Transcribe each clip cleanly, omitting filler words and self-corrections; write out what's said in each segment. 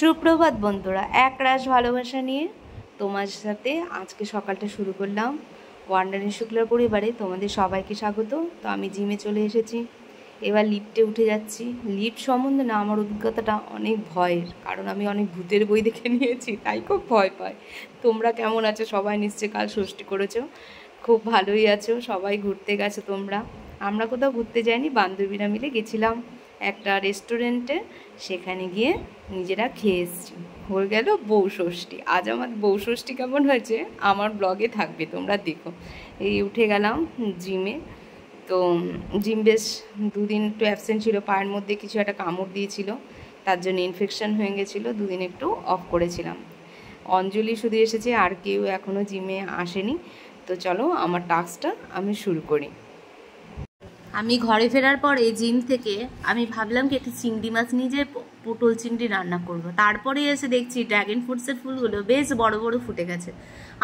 সুপ্রভাত বন্ধুরা, একরাশ ভালোবাসা নিয়ে তোমার সাথে আজকে সকালটা শুরু করলাম। ওয়ান্ডারিং শুক্লার পরিবারে তোমাদের সবাইকে স্বাগত। তো আমি জিমে চলে এসেছি, এবার লিফটে উঠে যাচ্ছি। লিফট সম্বন্ধে না আমার অভিজ্ঞতাটা অনেক ভয়ের, কারণ আমি অনেক ভূতের বই দেখে নিয়েছি, তাই খুব ভয় পাই। তোমরা কেমন আছো? সবাই নিশ্চয়ই কাল ষষ্ঠী করেছো, খুব ভালোই আছো, সবাই ঘুরতে গেছো তোমরা। আমরা কোথাও ঘুরতে যাইনি, বান্ধবীরা মিলে গেছিলাম একটা রেস্টুরেন্টে, সেখানে গিয়ে নিজেরা খেয়ে এসেছি। হয়ে গেল বউ ষষ্ঠী। আজ আমার বউ ষষ্ঠী কেমন হয়েছে আমার ব্লগে থাকবে, তোমরা দেখো। এই উঠে গেলাম জিমে। তো জিম বেশ দুদিন একটু অ্যাবসেন্ট ছিল, পায়ের মধ্যে কিছু একটা কামড় দিয়েছিল, তার জন্য ইনফেকশন হয়ে গেছিলো, দুদিন একটু অফ করেছিলাম। অঞ্জলি শুধু এসেছে, আর কেউ এখনও জিমে আসেনি। তো চলো আমার টাস্কটা আমি শুরু করি। আমি ঘরে ফেরার পরে জিম থেকে আমি ভাবলাম কি একটু চিংড়ি মাছ নিয়ে যে পটল চিংড়ি রান্না করব। তারপরে এসে দেখছি ড্র্যাগন ফ্রুটসের ফুলগুলো বেশ বড় বড় ফুটে গেছে।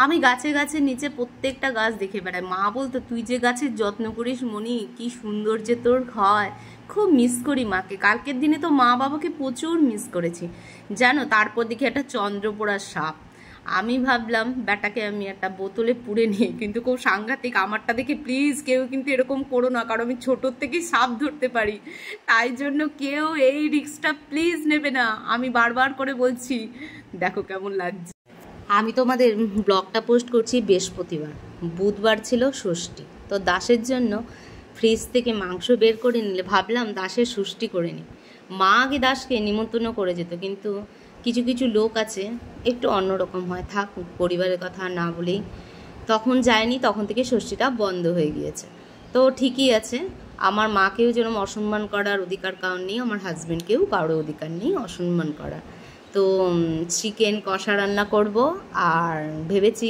আমি গাছে গাছে নিচে প্রত্যেকটা গাছ দেখে বেড়াই। মা বলতো, তুই যে গাছের যত্ন করিস মনি, কি সুন্দর যে তোর হয়। খুব মিস করি মাকে। কালকের দিনে তো মা বাবাকে প্রচুর মিস করেছি জানো। তারপর দেখি একটা চন্দ্রপোড়ার সাপ। আমি ভাবলাম ব্যাটাকে আমি একটা বোতলে পুড়ে নিই, কিন্তু খুব সাংঘাতিক। আমারটা দেখে প্লিজ কেউ কিন্তু এরকম করো না, কারণ আমি ছোটোর থেকেই সাপ ধরতে পারি, তাই জন্য কেউ এই রিস্কটা প্লিজ নেবে না, আমি বারবার করে বলছি। দেখো কেমন লাগছে। আমি তোমাদের ব্লগটা পোস্ট করছি বৃহস্পতিবার, বুধবার ছিল ষষ্ঠী। তো দাসের জন্য ফ্রিজ থেকে মাংস বের করে নিলে ভাবলাম দাসের ষষ্ঠী করে নিই। মা আগে দাসকে নিমন্ত্রণ করে যেত, কিন্তু কিছু কিছু লোক আছে একটু অন্যরকম হয়, থাক পরিবারের কথা না বলেই তখন যায়নি, তখন থেকে ষষ্ঠীটা বন্ধ হয়ে গিয়েছে। তো ঠিকই আছে, আমার মাকেও যেরকম অসম্মান করার অধিকার কারণ নেই, আমার হাজব্যান্ডকেও কারোর অধিকার নেই অসম্মান করার। তো চিকেন কষা রান্না করব, আর ভেবেছি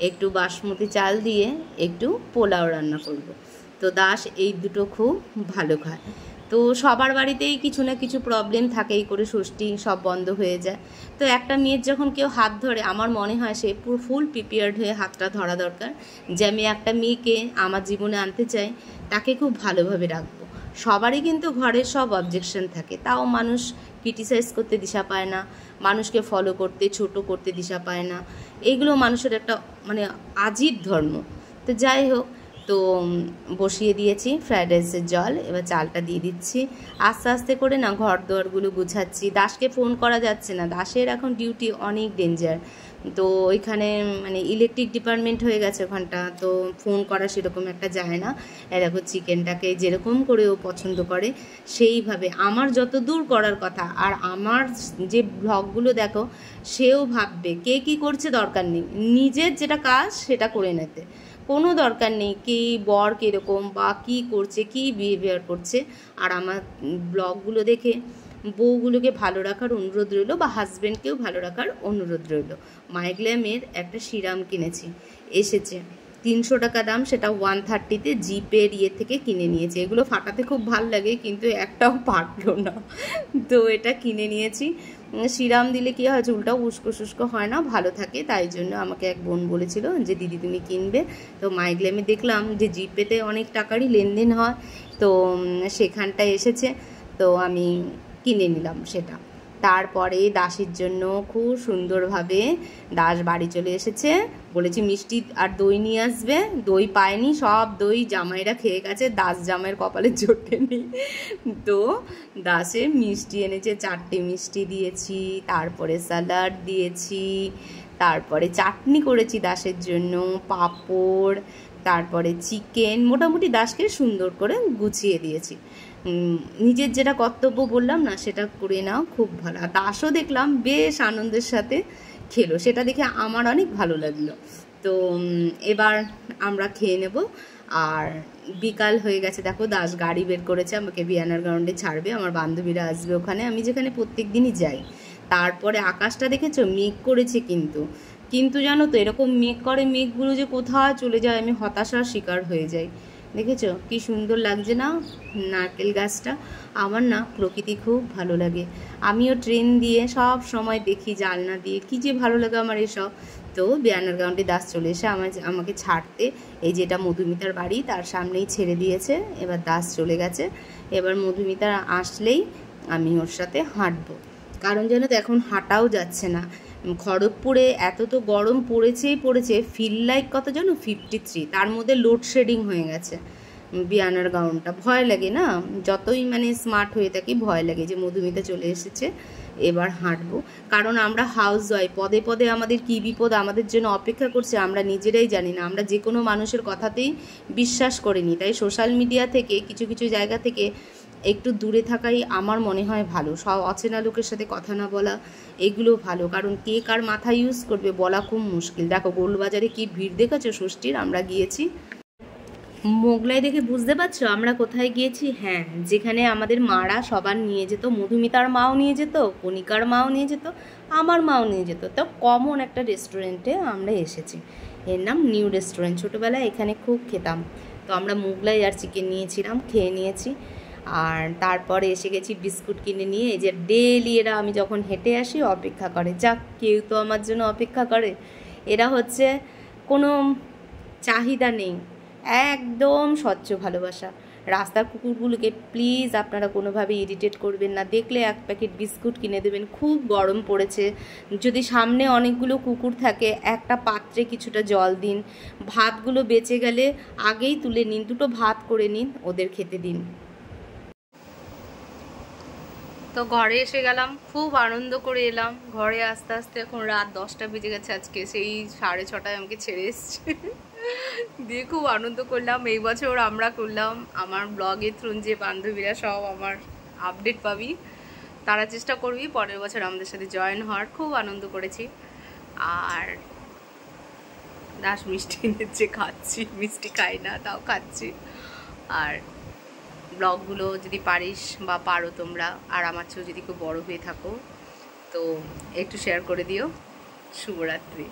একটু বাসমতি চাল দিয়ে একটু পোলাও রান্না করব। তো দাস এই দুটো খুব ভালো খায়। তো সবার বাড়িতেই কিছু না কিছু প্রবলেম থাকেই, করে ষষ্ঠী সব বন্ধ হয়ে যায়। তো একটা মেয়ের যখন কেউ হাত ধরে, আমার মনে হয় সে পুরো ফুল প্রিপেয়ার্ড হয়ে হাতটা ধরা দরকার, যে আমি একটা মেয়েকে আমার জীবনে আনতে চাই, তাকে খুব ভালোভাবে রাখবো। সবারই কিন্তু ঘরের সব অবজেকশন থাকে, তাও মানুষ ক্রিটিসাইজ করতে দিশা পায় না, মানুষকে ফলো করতে ছোট করতে দিশা পায় না। এইগুলো মানুষের একটা মানে আজীব ধর্ম। তো যাই হোক, তো বসিয়ে দিয়েছি ফ্রায়েড রাইসের জল, এবার চালটা দিয়ে দিচ্ছি। আস্তে আস্তে করে না ঘর দোয়ারগুলো গুছাচ্ছি। দাসকে ফোন করা যাচ্ছে না, দাসের এখন ডিউটি অনেক ডেঞ্জার। তো ওইখানে মানে ইলেকট্রিক ডিপার্টমেন্ট হয়ে গেছে ওখানটা, তো ফোন করা সেরকম একটা যায় না। দেখো চিকেনটাকে যেরকম করে ও পছন্দ করে সেইভাবে আমার যত দূর করার কথা, আর আমার যে ব্লগগুলো দেখো সেও ভাববে কে কী করছে দরকার নেই, নিজের যেটা কাজ সেটা করে নিতে কোনো দরকার নেই কি বর কীরকম বা কী করছে, কী বিহেভিয়ার করছে। আর আমার ব্লগগুলো দেখে বউগুলোকে ভালো রাখার অনুরোধ রইল, বা হাজব্যান্ডকেও ভালো রাখার অনুরোধ রইল। মাইগ্ল্যামের একটা সিরাম কিনেছি, এসেছে 300 টাকা দাম, সেটা 130-তে জিপের থেকে কিনে নিয়েছি। এগুলো ফাটাতে খুব ভাল লাগে, কিন্তু একটাও ফাটলো না, তো এটা কিনে নিয়েছি। সিরাম দিলে কী হয়, চুলটাও উস্কো শুষ্কো হয় না, ভালো থাকে। তাই জন্য আমাকে এক বোন বলেছিল যে দিদি তুমি কিনবে। তো মাইগ্ল্যামে দেখলাম যে জিপেতে অনেক টাকারই লেনদেন হয়, তো সেখানটায় এসেছে, তো আমি কিনে নিলাম সেটা। তারপরে দাসের জন্য খুব সুন্দরভাবে দাস বাড়ি চলে এসেছে, বলেছি মিষ্টি আর দই নিয়ে আসবে। দই পায়নি, সব দই জামাইরা খেয়ে গেছে, দাস জামাইয়ের কপালে জোটেনি। তো দাসে মিষ্টি এনেছে, 4টে মিষ্টি দিয়েছি, তারপরে স্যালাড দিয়েছি, তারপরে চাটনি করেছি দাসের জন্য, পাঁপড়, তারপরে চিকেন। মোটামুটি দাসকে সুন্দর করে গুছিয়ে দিয়েছি। নিজের যেটা কর্তব্য বললাম না, সেটা করে নাও, খুব ভালো। আর দাসও দেখলাম বেশ আনন্দের সাথে খেলো, সেটা দেখে আমার অনেক ভালো লাগলো। তো এবার আমরা খেয়ে নেব। আর বিকাল হয়ে গেছে, দেখো দাস গাড়ি বের করেছে, আমাকে ভিয়ানার গ্রাউন্ডে ছাড়বে, আমার বান্ধবীরা আসবে ওখানে, আমি যেখানে প্রত্যেক দিনই যাই। তারপরে আকাশটা দেখেছো, মেঘ করেছে, কিন্তু জানো তো এরকম মেঘ করে, মেঘগুলো যে কোথায় চলে যায় আমি হতাশার শিকার হয়ে যাই। দেখেছো কি সুন্দর লাগছে না নারকেল গাছটা। আমার না প্রকৃতি খুব ভালো লাগে, আমিও ট্রেন দিয়ে সব সময় দেখি জানলা দিয়ে, কি যে ভালো লাগে আমার এসব। তো বিয়ানার গ্রাউন্ডে দাস চলে এসে আমাকে ছাড়তে, এই যেটা মধুমিতার বাড়ি তার সামনেই ছেড়ে দিয়েছে। এবার দাস চলে গেছে, এবার মধুমিতা আসলেই আমি ওর সাথে হাঁটবো। কারণ জানো তো এখন হাঁটাও যাচ্ছে না। খড়গপুরে এত তো গরম পড়েছে, ফিল লাইক কত জানো 53, তার মধ্যে লোডশেডিং হয়ে গেছে। বিয়ানার গাউনটা ভয় লাগে না, যতই মানে স্মার্ট হয়ে থাকি ভয় লাগে যে মধুমিতা চলে এসেছে, এবার হাঁটবো। কারণ আমরা হাউস ওয়াইফ, পদে পদে আমাদের কী বিপদ আমাদের জন্য অপেক্ষা করছে আমরা নিজেরাই জানি না। আমরা যে কোনো মানুষের কথাতেই বিশ্বাস করিনি, তাই সোশ্যাল মিডিয়া থেকে কিছু কিছু জায়গা থেকে একটু দূরে থাকাই আমার মনে হয় ভালো। সব অচেনা লোকের সাথে কথা না বলা, এগুলো ভালো। কারণ কে কার মাথা ইউজ করবে বলা খুব মুশকিল। দেখো গোলবাজারে কি ভিড় দেখেছো ষষ্ঠীর? আমরা গিয়েছি মোগলাই দেখে বুঝতে পারছো আমরা কোথায় গিয়েছি? হ্যাঁ, যেখানে আমাদের মারা সবার নিয়ে যেত, মধুমিতার মাও নিয়ে যেত, কণিকার মাও নিয়ে যেত, আমার মাও নিয়ে যেত। তো কমন একটা রেস্টুরেন্টে আমরা এসেছি, এর নাম নিউ রেস্টুরেন্ট। ছোটোবেলায় এখানে খুব খেতাম। তো আমরা মোগলাই আর চিকেন নিয়েছিলাম, খেয়ে নিয়েছি। আর তারপরে এসে গেছি বিস্কুট কিনে নিয়ে। এই যে ডেলি এরা আমি যখন হেঁটে আসি অপেক্ষা করে, যাক কেউ তো আমার জন্য অপেক্ষা করে। এরা হচ্ছে কোনো চাহিদা নেই, একদম স্বচ্ছ ভালোবাসা। রাস্তার কুকুরগুলোকে প্লিজ আপনারা কোনোভাবে ইরিটেট করবেন না, দেখলে এক প্যাকেট বিস্কুট কিনে দেবেন। খুব গরম পড়েছে, যদি সামনে অনেকগুলো কুকুর থাকে একটা পাত্রে কিছুটা জল দিন, ভাতগুলো বেঁচে গেলে আগেই তুলে নিন, দুটো ভাত করে নিন, ওদের খেতে দিন। তো ঘরে এসে গেলাম, খুব আনন্দ করে এলাম। ঘরে আস্তে আস্তে এখন রাত 10টা বেজে গেছে, আজকে সেই 6:30টায় আমাকে ছেড়ে এসছে। দিয়ে খুব আনন্দ করলাম। এই বছর আমরা করলাম আমার ব্লগের থ্রুন, যে বান্ধবীরা সব আমার আপডেট পাবি, তারা চেষ্টা করবি পরের বছর আমাদের সাথে জয়েন হওয়ার। খুব আনন্দ করেছি। আর দাস মিষ্টি এনেছে, খাচ্ছি, মিষ্টি খাই না তাও খাচ্ছি। আর ব্লগগুলো যদি পারিস বা পারো তোমরা, আর আমার চেয়েও যদি খুব বড় হয়ে থাকো, তো একটু শেয়ার করে দিও। শুভরাত্রি।